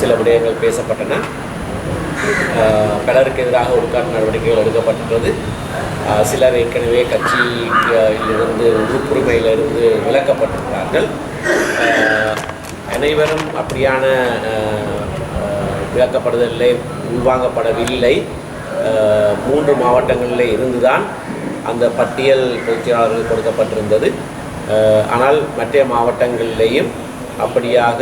சில விடயங்கள் பேசப்பட்டன. பலருக்கு எதிராக ஒழுக்காட்டு நடவடிக்கைகள் எடுக்கப்பட்டுள்ளது. சிலர் ஏற்கனவே கட்சியிலிருந்து உறுப்புரிமையிலிருந்து விலக்கப்பட்டிருக்கிறார்கள். அனைவரும் அப்படியான விலக்கப்படுதலிலே உள்வாங்கப்படவில்லை. 3 மாவட்டங்களிலே இருந்துதான் அந்த பட்டியல் பொதுச்செயலாளர்கள் கொடுக்கப்பட்டிருந்தது. ஆனால் மற்ற மாவட்டங்களிலேயும் அப்படியாக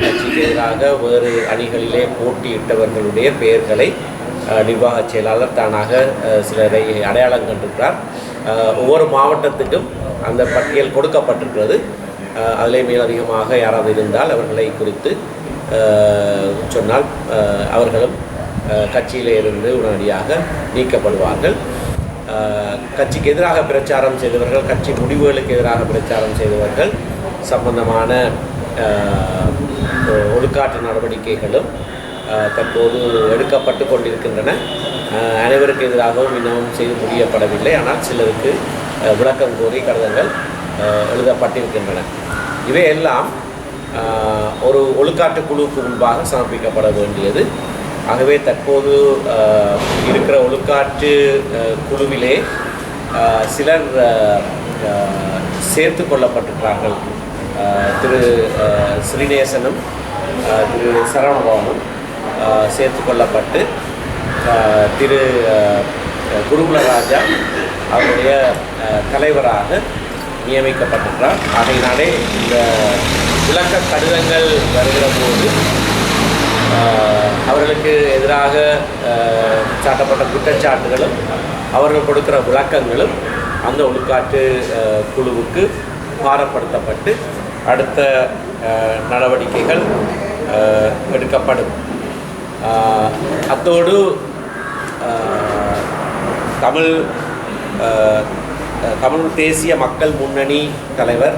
கட்சிக்கு எதிராக வேறு அணிகளிலே போட்டியிட்டவர்களுடைய பெயர்களை நிர்வாக செயலாளர் தானாக சிலரை அடையாளம் கண்டிருக்கிறார். ஒவ்வொரு மாவட்டத்துக்கும் அந்த பட்டியல் கொடுக்கப்பட்டிருக்கிறது. அதிலே மேலதிகமாக யாராவது இருந்தால் அவர்களை குறித்து சொன்னால் அவர்களும் கட்சியிலே இருந்து உடனடியாக நீக்கப்படுவார்கள். கட்சிக்கு எதிராக பிரச்சாரம் செய்தவர்கள், கட்சி முடிவுகளுக்கு எதிராக பிரச்சாரம் செய்தவர்கள் சம்பந்தமான ஒழுக்காற்று நடவடிக்கைகளும் தற்போது எடுக்கப்பட்டு கொண்டிருக்கின்றன. அனைவருக்கு எதிராகவும் இன்னமும் செய்து முடியப்படவில்லை. ஆனால் சிலருக்கு விளக்கம் கோரி கடிதங்கள் எழுதப்பட்டிருக்கின்றன. இவையெல்லாம் ஒரு ஒழுக்காற்று குழுவுக்கு முன்பாக சமர்ப்பிக்கப்பட வேண்டியது. ஆகவே தற்போது இருக்கிற ஒழுக்காற்று குழுவிலே சிலர் சேர்த்து கொள்ளப்பட்டிருக்கிறார்கள். திரு ஸ்ரீநேசனும் திரு சரவணபவனும் சேர்த்து கொள்ளப்பட்டு திரு குருகுலராஜா அவருடைய தலைவராக நியமிக்கப்பட்டிருக்கிறார். ஆகையினாலே இந்த விளக்க கடிதங்கள் வருகிற போது அவர்களுக்கு எதிராக சாட்டப்பட்ட குற்றச்சாட்டுகளும் அவர்கள் கொடுக்கிற விளக்கங்களும் அந்த ஒழுக்காற்று குழுவுக்கு பாரப்படுத்தப்பட்டு அடுத்த நடவடிக்கைகள் எடுக்கப்படும். அத்தோடு தமிழ் தேசிய மக்கள் முன்னணி தலைவர்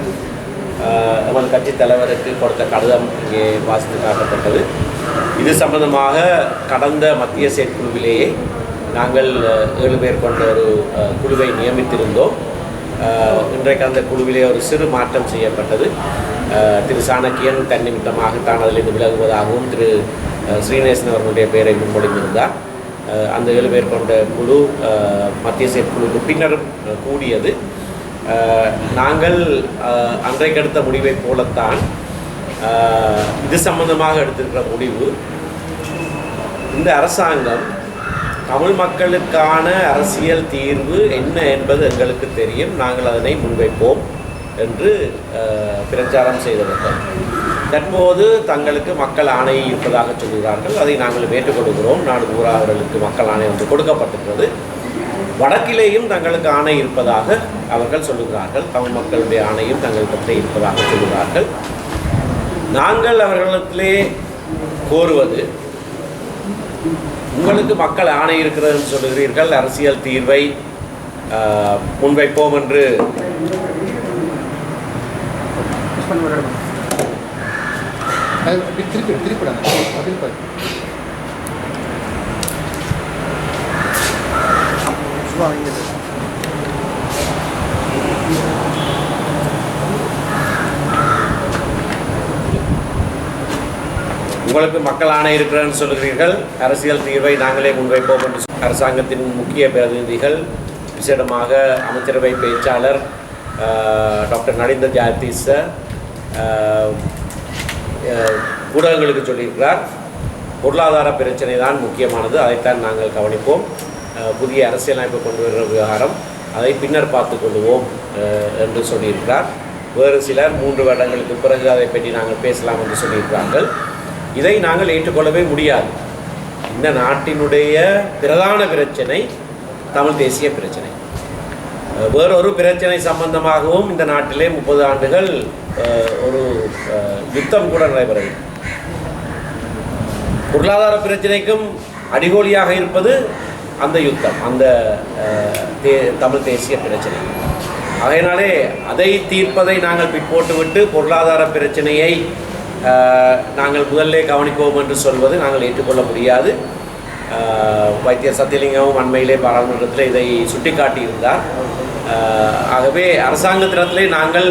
நமது கட்சி தலைவருக்கு கொடுத்த கடிதம் இங்கே வாசித்து காட்டப்பட்டது. இது சம்பந்தமாக கடந்த மத்திய செயற்குழுவிலேயே நாங்கள் 7 பேர் கொண்ட ஒரு குழுவை நியமித்திருந்தோம். இன்றைக்கு அந்த குழுவிலே ஒரு சிறு மாற்றம் செய்யப்பட்டது. திரு சாணக்கியன் தன்னிமித்தமாகத்தான் அதிலிருந்து விலகுவதாகவும் திரு ஸ்ரீநேசன் அவர்களுடைய பெயரை முன்மொழிந்திருந்தார். அந்த 7 பேர் கொண்ட குழு மத்திய செயற்குழுக்கு பின்னரும் கூடியது. நாங்கள் அன்றைக்கு எடுத்த முடிவை போலத்தான் இது சம்பந்தமாக எடுத்திருக்கிற முடிவு. இந்த அரசாங்கம் தமிழ் மக்களுக்கான அரசியல் தீர்வு என்ன என்பது எங்களுக்கு தெரியும், நாங்கள் அதனை முன்வைப்போம் என்று பிரச்சாரம் செய்தவர்கள் தற்போது தங்களுக்கு மக்கள் ஆணை இருப்பதாக சொல்கிறார்கள். அதை நாங்கள் ஏற்றுக்கொள்கிறோம். நாடு பூரா அவர்களுக்கு மக்கள் ஆணை ஒன்று கொடுக்கப்பட்டிருக்கிறது. வடக்கிலேயும் தங்களுக்கு ஆணை இருப்பதாக அவர்கள் சொல்லுகிறார்கள். தமிழ் மக்களுடைய ஆணையும் தங்கள் பற்றி இருப்பதாக சொல்லுகிறார்கள். நாங்கள் அவர்களிடத்திலே கோருவது, உங்களுக்கு மக்கள் ஆணை இருக்கிறதுன்னு சொல்லுகிறீர்கள், அரசியல் தீர்வை முன்வைப்போம் என்று உங்களுக்கு மக்கள் ஆணை இருக்கிறன்னு சொல்லுகிறீர்கள், அரசியல் தீர்வை நாங்களே முன்வைப்போம் என்று அரசாங்கத்தின் முக்கிய பிரதிநிதிகள், விசேடமாக அமைச்சரவை பேச்சாளர் டாக்டர் நலிந்த ஜாயதீச ஊடகங்களுக்கு சொல்லியிருக்கிறார். பொருளாதார பிரச்சனை தான் முக்கியமானது, அதைத்தான் நாங்கள் கவனிப்போம். புதிய அரசியலமைப்பு கொண்டு வருகிற விவகாரம் அதை பின்னர் பார்த்து கொள்வோம் என்று சொல்லியிருக்கிறார். வேறு சிலர் 3 வருடங்களுக்கு பிறகு அதை பற்றி நாங்கள் பேசலாம் என்று சொல்லியிருக்கிறார்கள். இதை நாங்கள் ஏற்றுக்கொள்ளவே முடியாது. இந்த நாட்டினுடைய பிரதான பிரச்சனை தமிழ் தேசிய பிரச்சனை. வேறொரு பிரச்சனை சம்பந்தமாகவும் இந்த நாட்டிலே 30 ஆண்டுகள் ஒரு யுத்தம் கூட நடைபெறவில்லை. பொருளாதார பிரச்சனைக்கும் அடிகோலியாக இருப்பது அந்த யுத்தம், அந்த தமிழ் தேசிய பிரச்சனை. ஆகையினாலே அதை தீர்ப்பதை நாங்கள் பிற்போட்டுவிட்டு பொருளாதார பிரச்சனையை நாங்கள் முதல்ல கவனிப்போம் என்று சொல்வது நாங்கள் ஏற்றுக்கொள்ள முடியாது. வைத்தியர் சத்தியலிங்கமும் அண்மையிலே பாராளுமன்றத்தில் இதை சுட்டி காட்டியிருந்தார். ஆகவே அரசாங்கத்திடத்திலே நாங்கள்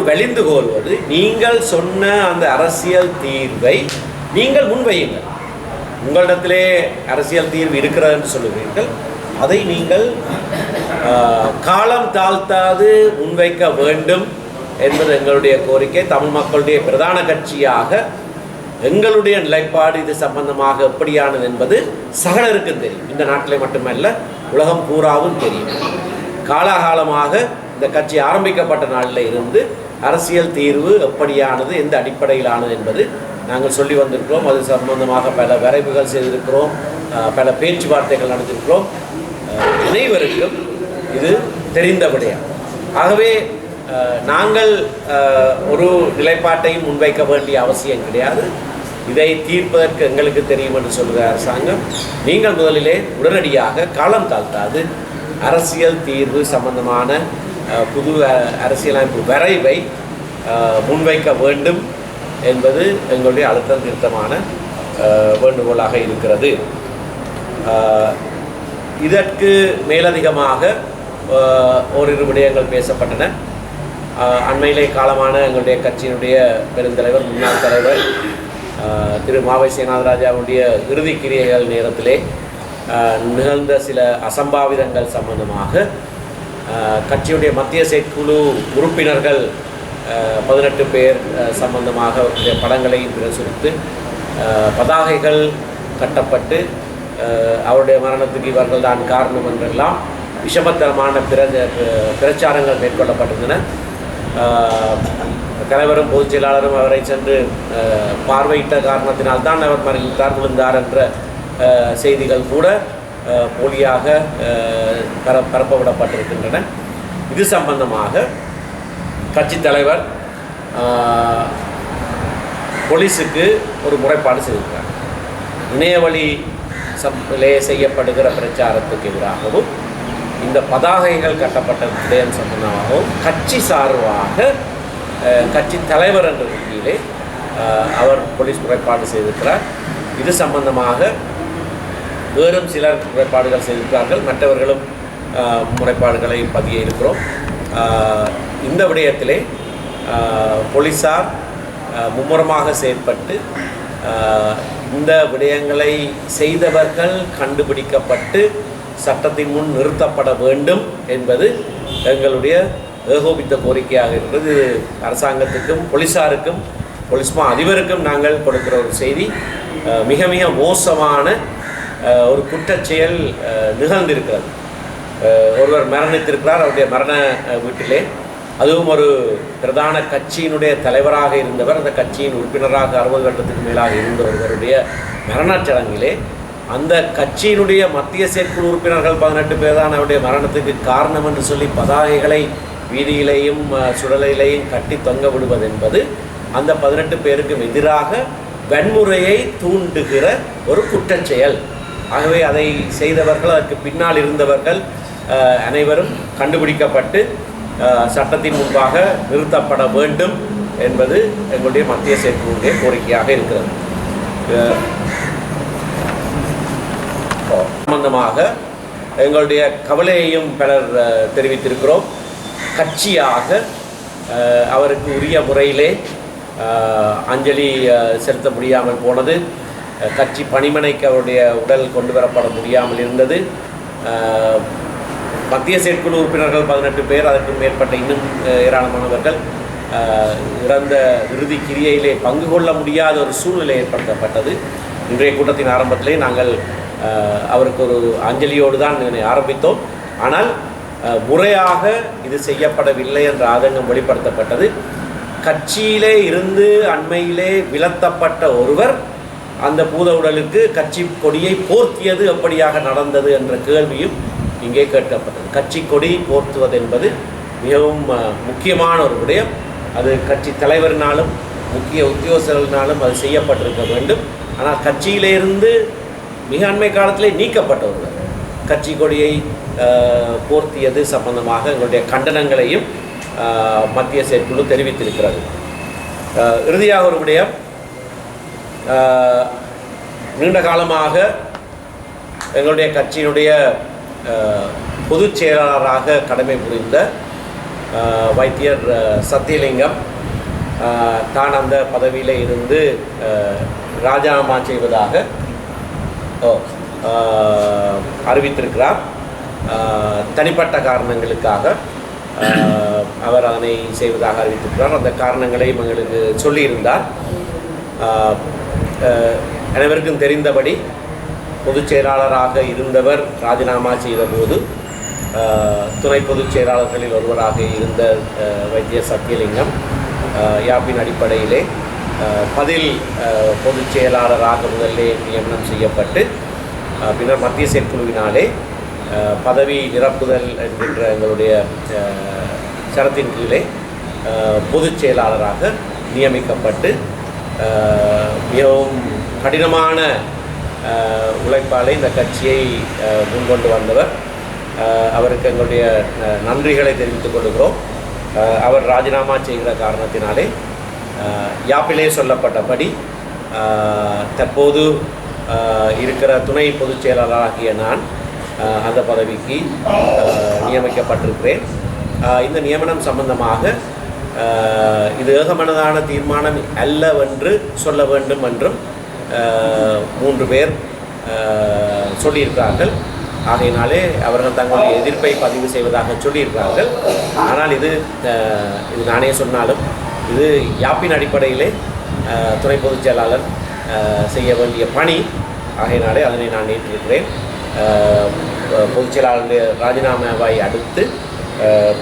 வலிந்து கோருவது, நீங்கள் சொன்ன அந்த அரசியல் தீர்வை நீங்கள் முன்வையுங்கள். உங்களிடத்திலே அரசியல் தீர்வு இருக்கிறது என்று சொல்லுவீர்கள், அதை நீங்கள் காலம் தாழ்த்தாது முன்வைக்க வேண்டும் என்பது எங்களுடைய கோரிக்கை. தமிழ் மக்களுடைய பிரதான கட்சியாக எங்களுடைய நிலைப்பாடு இது சம்பந்தமாக எப்படியானது என்பது சகலருக்கும் தெரியும். இந்த நாட்டிலே மட்டுமல்ல, உலகம் பூராவும் தெரியும். காலாகாலமாக இந்த கட்சி ஆரம்பிக்கப்பட்ட நாளில் இருந்து அரசியல் தீர்வு எப்படியானது, எந்த அடிப்படையிலானது என்பது நாங்கள் சொல்லி வந்திருக்கிறோம். அது சம்பந்தமாக பல வரைவுகள் செய்திருக்கிறோம், பல பேச்சுவார்த்தைகள் நடத்திருக்கிறோம். அனைவருக்கும் இது தெரிந்த விடயம். ஆகவே நாங்கள் ஒரு நிலைப்பாட்டையும் முன்வைக்க வேண்டிய அவசியம் கிடையாது. இதை தீர்ப்பதற்கு எங்களுக்கு தெரியும் என்று சொல்கிற அரசாங்கம், நீங்கள் முதலிலே உடனடியாக காலம் தாழ்த்தாது அரசியல் தீர்வு சம்பந்தமான புது அரசியலமைப்பு வரைவை முன்வைக்க வேண்டும் என்பது எங்களுடைய அழுத்தம் திருத்தமான வேண்டுகோளாக இருக்கிறது. இதற்கு மேலதிகமாக ஓரிரு விடயங்கள் பேசப்பட்டன. அண்மையிலே காலமான எங்களுடைய கட்சியினுடைய பெருந்தலைவர், முன்னாள் தலைவர் திரு மாவை சேனாதராஜாவுடைய இறுதி கிரியைகள் நேரத்திலே நிகழ்ந்த சில அசம்பாவிதங்கள் சம்பந்தமாக கட்சியுடைய மத்திய செயற்குழு உறுப்பினர்கள் 18 பேர் சம்பந்தமாக அவருடைய படங்களை பிரசுரித்து பதாகைகள் கட்டப்பட்டு அவருடைய மரணத்துக்கு இவர்கள் தான் காரணம் என்றெல்லாம் விஷமத்தரமான பிரச்சாரங்கள் மேற்கொள்ளப்பட்டிருந்தன. தலைவரும் பொதுச் செயலாளரும் அவரை சென்று பார்வையிட்ட காரணத்தினால்தான் அவர் மறைந்தார், விழுந்தார் என்ற செய்திகள் கூட போலியாக பரப்பவிடப்பட்டிருக்கின்றன. இது சம்பந்தமாக கட்சி தலைவர் போலீஸுக்கு ஒரு முறைப்பாடு செய்திருக்கிறார். இணையவழி செய்யப்படுகிற பிரச்சாரத்துக்கு எதிராகவும் இந்த பதாகைகள் கட்டப்பட்ட விடயம் சம்பந்தமாகவும் கட்சி சார்பாக கட்சி தலைவர் என்ற ரீதியிலே அவர் போலீஸ் முறைப்பாடு செய்திருக்கிறார். இது சம்பந்தமாக வேறும் சிலர் முறைப்பாடுகள் செய்திருக்கிறார்கள், மற்றவர்களும் முறைப்பாடுகளை பதிய இருக்கிறோம். இந்த விடயத்திலே போலீஸார் மும்முரமாக செயற்பட்டு இந்த விடயங்களை செய்தவர்கள் கண்டுபிடிக்கப்பட்டு சட்டத்தின் முன் நிறுத்தப்பட வேண்டும் என்பது எங்களுடைய ஏகோபித்த கோரிக்கையாக இருக்கிறது. அரசாங்கத்துக்கும் போலீஸாருக்கும் போலீஸ்மா அதிபருக்கும் நாங்கள் கொடுக்கிற ஒரு செய்தி, மிக மிக மோசமான ஒரு குற்றச்செயல் நிகழ்ந்திருக்கிறது. ஒருவர் மரணித்திருக்கிறார் அவருடைய மரண வீட்டிலே, அதுவும் ஒரு பிரதான கட்சியினுடைய தலைவராக இருந்தவர், அந்த கட்சியின் உறுப்பினராக 60 வருடத்துக்கு மேலாக இருந்த ஒருவருடைய மரணச் சடங்கிலே அந்த கட்சியினுடைய மத்திய செயற்குழு உறுப்பினர்கள் 18 பேர் தான் அவருடைய மரணத்துக்கு காரணம் என்று சொல்லி பதாகைகளை வீதியிலேயும் சுடலையிலேயும் கட்டி தொங்க விடுவது என்பது அந்த 18 பேருக்கும் எதிராக வன்முறையை தூண்டுகிற ஒரு குற்றச்செயல். ஆகவே அதை செய்தவர்கள், அதற்கு பின்னால் இருந்தவர்கள் அனைவரும் கண்டுபிடிக்கப்பட்டு சட்டத்தின் முன்பாக நிறுத்தப்பட வேண்டும் என்பது எங்களுடைய மத்திய செயற்குழுடைய கோரிக்கையாக இருக்கிறது. சம்பந்தமாக எங்களுடைய கவலையையும் பலர் தெரிவித்திருக்கிறோம். கட்சியாக அவருக்கு உரிய முறையிலே அஞ்சலி செலுத்த முடியாமல் போனது, கட்சி பணிமனைக்கு அவருடைய உடல் கொண்டு வரப்பட முடியாமல் இருந்தது, மத்திய செயற்குழு உறுப்பினர்கள் 18 பேர், அதற்கு மேற்பட்ட இன்னும் ஏராளமானவர்கள் இறந்த இறுதி கிரியையிலே பங்கு கொள்ள முடியாத ஒரு சூழ்நிலை ஏற்படுத்தப்பட்டது. இன்றைய கூட்டத்தின் ஆரம்பத்திலே நாங்கள் அவருக்கு ஒரு அஞ்சலியோடு தான் ஆரம்பித்தோம். ஆனால் முறையாக இது செய்யப்படவில்லை என்ற ஆதங்கம் வெளிப்படுத்தப்பட்டது. கட்சியிலே இருந்து அண்மையிலே விலத்தப்பட்ட ஒருவர் அந்த பூத உடலுக்கு கட்சி கொடியை போர்த்தியது எப்படியாக நடந்தது என்ற கேள்வியும் இங்கே கேட்கப்பட்டது. கட்சி கொடி போர்த்துவது என்பது மிகவும் முக்கியமான ஒரு விடயம். அது கட்சி தலைவரினாலும் முக்கிய உத்தியோகஸ்தர்களினாலும் அது செய்யப்பட்டிருக்க வேண்டும். ஆனால் கட்சியிலிருந்து மிக அண்மை காலத்திலே நீக்கப்பட்ட ஒருவர் கட்சி கொடியை போர்த்தியது சம்பந்தமாக எங்களுடைய கண்டனங்களையும் மத்திய செயற்குழு தெரிவித்திருக்கிறது. இறுதியாக ஒரு விடயம், நீண்ட காலமாக எங்களுடைய கட்சியினுடைய பொதுச் செயலாளராக கடமை புரிந்த வைத்தியர் சத்தியலிங்கம் தான் அந்த பதவியில் இருந்து ராஜினாமா செய்வதாக அறிவித்திருக்கிறார். தனிப்பட்ட காரணங்களுக்காக அவர் அதனை செய்வதாக அறிவித்திருக்கிறார். அந்த காரணங்களை எங்களுக்கு சொல்லியிருந்தார். அனைவருக்கும் தெரிந்தபடி பொதுச் செயலாளராக இருந்தவர் ராஜினாமா செய்தபோது துணை பொதுச் செயலாளர்களில் ஒருவராக இருந்த வைத்தியர் சத்தியலிங்கம் யாப்பின் அடிப்படையிலே பதில் பொதுச் செயலாளராக முதலே நியமனம் செய்யப்பட்டு பின்னர் மத்திய செயற்குழுவினாலே பதவி நிரப்புதல் என்கின்ற எங்களுடைய சரத்தின் கீழே பொதுச் செயலாளராக நியமிக்கப்பட்டு மிகவும் கடினமான உழைப்பாளை இந்த கட்சியை முன்கொண்டு வந்தவர். அவருக்கு எங்களுடைய நன்றிகளை தெரிவித்துக் கொள்கிறோம். அவர் ராஜினாமா செய்கிற காரணத்தினாலே யாப்பிலே சொல்லப்பட்டபடி தற்போது இருக்கிற துணை பொதுச் செயலாளராகிய நான் அந்த பதவிக்கு நியமிக்கப்பட்டிருக்கிறேன். இந்த நியமனம் சம்பந்தமாக இது ஏகமனதான தீர்மானம் அல்லவென்று சொல்ல வேண்டும் என்றும் 3 பேர் சொல்லியிருக்கிறார்கள். ஆகையினாலே அவர்கள் தங்களுடைய எதிர்ப்பை பதிவு செய்வதாக சொல்லியிருக்கிறார்கள். ஆனால் இது நானே சொன்னாலும் இது யாப்பின் அடிப்படையிலே துணை பொதுச் செயலாளர் செய்ய வேண்டிய பணி. ஆகையினாலே அதனை நான் ஏற்றிருக்கிறேன். பொதுச் செயலாளருடைய ராஜினாமாவை அடுத்து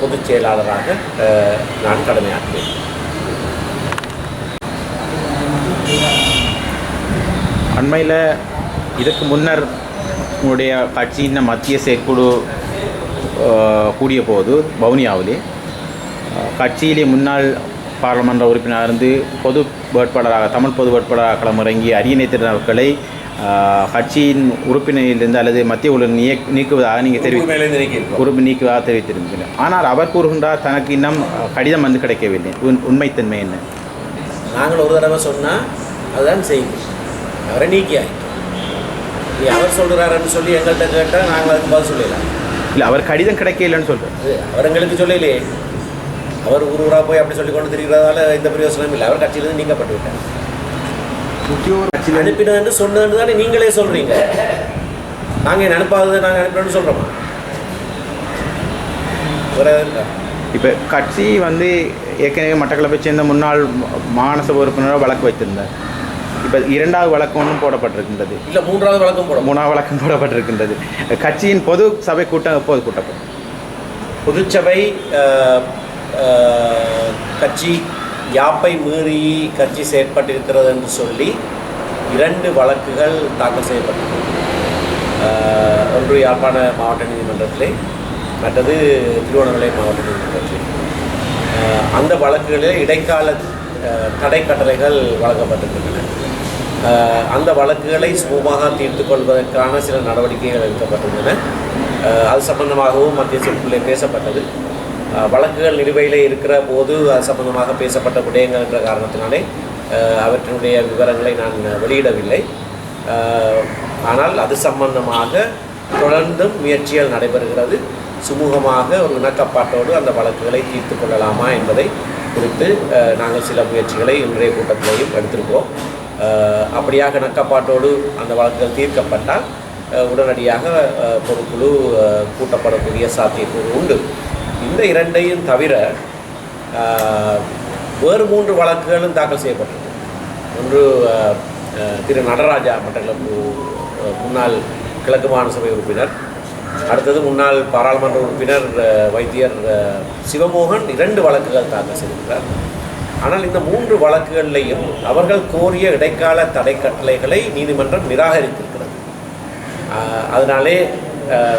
பொதுச் செயலாளராக நான் கடமையாற்றுவேன். அண்மையில் இதுக்கு முன்னர் உங்களுடைய கட்சியின் மத்திய செயற்குழு கூடிய போது வவுனியாவிலே கட்சியிலே முன்னாள் பாராளுமன்ற உறுப்பினராக இருந்து பொது வேட்பாளராக தமிழ் பொது வேட்பாளராக களமிறங்கிய அரியணை திருநர்களை கட்சியின் உறுப்பினரிலிருந்து அல்லது மத்திய குழு நீக்குவதாக நீங்கள் உறுப்பு நீக்குவதாக தெரிவித்திருந்தீர்கள். ஆனால் அவர் கூறுகின்றார் தனக்கு இன்னும் கடிதம் வந்து கிடைக்கவில்லை. உண்மைத்தன்மை என்ன? நாங்கள் ஒரு தடவை சொன்னால் அதுதான் செய்தி. அவரை நீக்கியாய் அவர் சொல்கிறாருன்னு சொல்லி எங்கள்கிட்ட கேட்டால் நாங்கள் அதுக்கு பதில் சொல்லலாம். இல்லை, அவர் கடிதம் கிடைக்கலன்னு சொல்கிறார். அவர் எங்களுக்கு சொல்லலையே. அவர் ஊராக போய் அப்படி சொல்லி கொண்டு திரிகிறதால எந்த பிரயோசனமும் இல்லை. அவர் கட்சியிலிருந்து நீக்கப்பட்டு விட்டார். அனுப்பினு சொன்னதுன்னு தானே நீங்களே சொல்கிறீங்க. நாங்கள் அனுப்பாதது நாங்கள் அனுப்பினு சொல்கிறோமா? இப்போ கட்சி ஏற்கனவே மட்டக்களப்பை சேர்ந்த முன்னாள் மாகாண சபை உறுப்பினராக வழக்கு வைத்திருந்தார். இப்போ 2வது வழக்கு ஒன்றும் போடப்பட்டிருக்கின்றது. இல்லை, 3வது வழக்கம் 3வது வழக்கம் போடப்பட்டிருக்கின்றது. கட்சியின் பொது சபை கூட்டம் எப்போது கூட்டப்படும்? பொதுச்சபை கட்சி யாப்பை மீறி கட்சி செயற்பட்டிருக்கிறது என்று சொல்லி 2 வழக்குகள் தாக்கல் செய்யப்பட்டது. ஒன்று யாழ்ப்பாண மாவட்ட நீதிமன்றத்திலே, மற்றது திருவண்ணாமலை மாவட்ட நீதிமன்றத்திலே. அந்த வழக்குகளில் இடைக்கால தடை கட்டளைகள் வழங்கப்பட்டிருக்கின்றன. அந்த வழக்குகளை சுமூகமாக தீர்த்து கொள்வதற்கான சில நடவடிக்கைகள் எடுக்கப்பட்டிருந்தன. அது சம்பந்தமாகவும் மத்திய செயற்குழுவிலே பேசப்பட்டது. வழக்குகள் நிலுவையில் இருக்கிற போது அது சம்பந்தமாக பேசப்பட்ட விடயங்கள் என்ற காரணத்தினாலே அவற்றினுடைய விவரங்களை நான் வெளியிடவில்லை. ஆனால் அது சம்பந்தமாக தொடர்ந்தும் முயற்சிகள் நடைபெறுகிறது. சுமூகமாக ஒரு இணக்கப்பாட்டோடு அந்த வழக்குகளை தீர்த்து கொள்ளலாமா என்பதை குறித்து நாங்கள் சில முயற்சிகளை இன்றைய கூட்டத்திலேயும் எடுத்திருக்கிறோம். அப்படியாக இணக்கப்பாட்டோடு அந்த வழக்குகள் தீர்க்கப்பட்டால் உடனடியாக பொதுக்குழு கூட்டப்படக்கூடிய சாத்தியக்கூறு உண்டு. இந்த 2ஐயும் தவிர வேறு 3 வழக்குகளும் தாக்கல் செய்யப்பட்டது. ஒன்று திரு நடராஜா மட்டக்களப்பு முன்னாள் கிழக்கு மாகாண சபை உறுப்பினர், அடுத்தது முன்னாள் பாராளுமன்ற உறுப்பினர் வைத்தியர் சிவமோகன் 2 வழக்குகள் தாக்கல் செய்திருக்கிறார். ஆனால் இந்த 3 வழக்குகளிலையும் அவர்கள் கோரிய இடைக்கால தடை கட்டளைகளை நீதிமன்றம் நிராகரித்திருக்கிறது. அதனாலே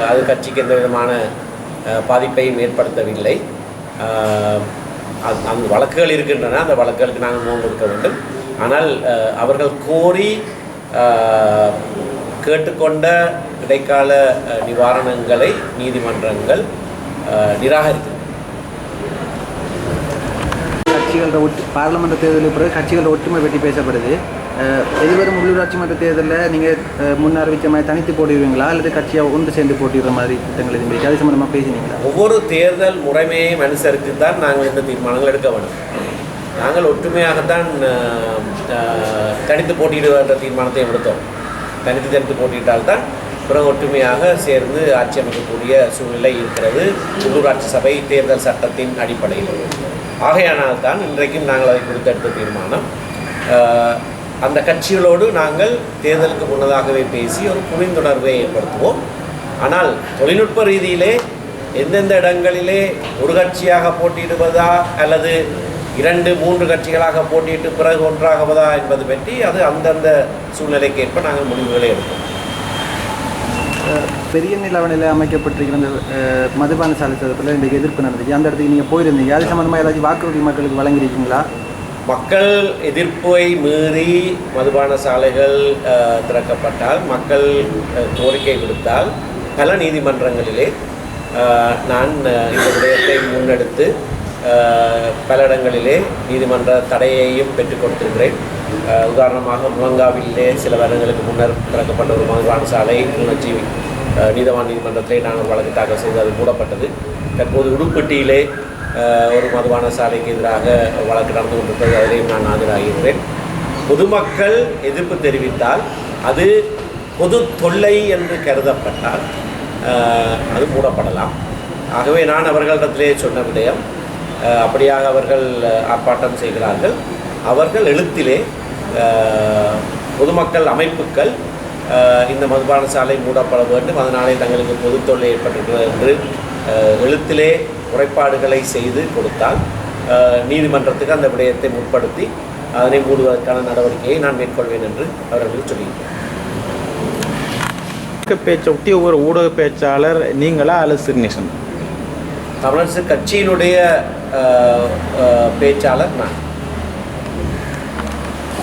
அது கட்சிக்கு எந்த விதமான பாதிப்பையும் ஏற்படுத்தவில்லை. அந்த வழக்குகள் இருக்கின்றன. அந்த வழக்குகளுக்கு நாங்கள் முகம் கொடுக்க வேண்டும். ஆனால் அவர்கள் கோரி கேட்டுக்கொண்ட இடைக்கால நிவாரணங்களை நீதிமன்றங்கள் நிராகரித்தன. கட்சிகளோட பாராளுமன்ற தேர்தலுக்கு பிறகு கட்சிகளோட ஒற்றுமை பற்றி பேசப்படுது. எதிர்வரும் உள்ளூராட்சி மன்ற தேர்தலில் நீங்கள் முன் அறிவித்த மாதிரி தனித்து போட்டிடுவீங்களா அல்லது கட்சியாக ஒன்று சேர்ந்து போட்டிடுற மாதிரி திட்டங்கள் எதுவும் இருக்கு? அது சம்மந்தமாக பேசினீங்களா? ஒவ்வொரு தேர்தல் முறைமையை அனுசரித்து தான் நாங்கள் இந்த தீர்மானங்கள் எடுக்க வேண்டும். நாங்கள் ஒற்றுமையாகத்தான் தனித்து போட்டியிடுகின்ற தீர்மானத்தை எடுத்தோம். தனித்து போட்டியிட்டால்தான் பிறகு ஒற்றுமையாக சேர்ந்து ஆட்சி அமைக்கக்கூடிய சூழ்நிலை இருக்கிறது உள்ளூராட்சி சபை தேர்தல் சட்டத்தின் அடிப்படையில். ஆகையானால் தான் இன்றைக்கும் நாங்கள் அதை குறித்து எடுத்த தீர்மானம். அந்த கட்சிகளோடு நாங்கள் தேர்தலுக்கு முன்னதாகவே பேசி ஒரு புரிந்துணர்வை ஏற்படுத்துவோம். ஆனால் தொழில்நுட்ப ரீதியிலே எந்தெந்த இடங்களிலே ஒரு கட்சியாக போட்டியிடுவதா அல்லது 2-3 கட்சிகளாக போட்டியிட்டு பிறகு ஒன்றாகுவதா என்பது பற்றி அது அந்தந்த சூழ்நிலைக்கேற்ப நாங்கள் முடிவுகளை எடுப்போம். பெரிய நிலவணையில் அமைக்கப்பட்டிருக்கிற அந்த மதுபான சாலை சதத்தில் இந்த எதிர்ப்பு நடந்துச்சு. அந்த இடத்துக்கு நீங்கள் போயிருந்தீங்க. அது சம்மந்தமாக ஏதாச்சும் வாக்குறுதி மக்களுக்கு வழங்கியிருக்கீங்களா? மக்கள் எதிர்ப்பை மீறி மதுபான சாலைகள் திறக்கப்பட்டால், மக்கள் கோரிக்கை விடுத்தால் பல நீதிமன்றங்களிலே நான் இந்த விடயத்தை முன்னெடுத்து பல இடங்களிலே நீதிமன்ற தடையையும் பெற்றுக் கொடுத்திருக்கிறேன். உதாரணமாக முழங்காவிலே சில வருடங்களுக்கு முன்னர் திறக்கப்பட்ட ஒரு மதுபான சாலை கிளிநொச்சி நீதவான் நீதிமன்றத்திலே நாங்கள் வழக்கு தாக்கல் செய்து அது மூடப்பட்டது. தற்போது உடுப்பட்டியிலே ஒரு மதுபான சாலைக்கு எதிராக வழக்கு நடந்து கொண்டிருப்பது, அதிலேயும் நான் ஆஜராகிறேன். பொதுமக்கள் எதிர்ப்பு தெரிவித்தால் அது பொது தொல்லை என்று கருதப்பட்டால் அது மூடப்படலாம். ஆகவே நான் அவர்களிடத்திலே சொன்ன விடயம், அப்படியாக அவர்கள் ஆர்ப்பாட்டம் செய்கிறார்கள், அவர்கள் எழுத்திலே பொதுமக்கள் அமைப்புகள் இந்த மதுபான சாலை மூடப்பட வேண்டும், அதனாலே தங்களுக்கு பொது தொல்லை ஏற்பட்டிருக்கிறது என்று எழுத்திலே முறைப்பாடுகளை செய்து கொடுத்தால் நீதிமன்றத்துக்கு அந்த விடயத்தை முற்படுத்தி அதனை மூடுவதற்கான நடவடிக்கையை நான் மேற்கொள்வேன் என்று அவர்களுக்கு சொல்லியிருக்கிறேன். பேச்சை ஒட்டி ஒவ்வொரு ஊடக பேச்சாளர் நீங்களா அல்லது சிறுநேசன்? தமிழரசு கட்சியினுடைய பேச்சாளர் நான்.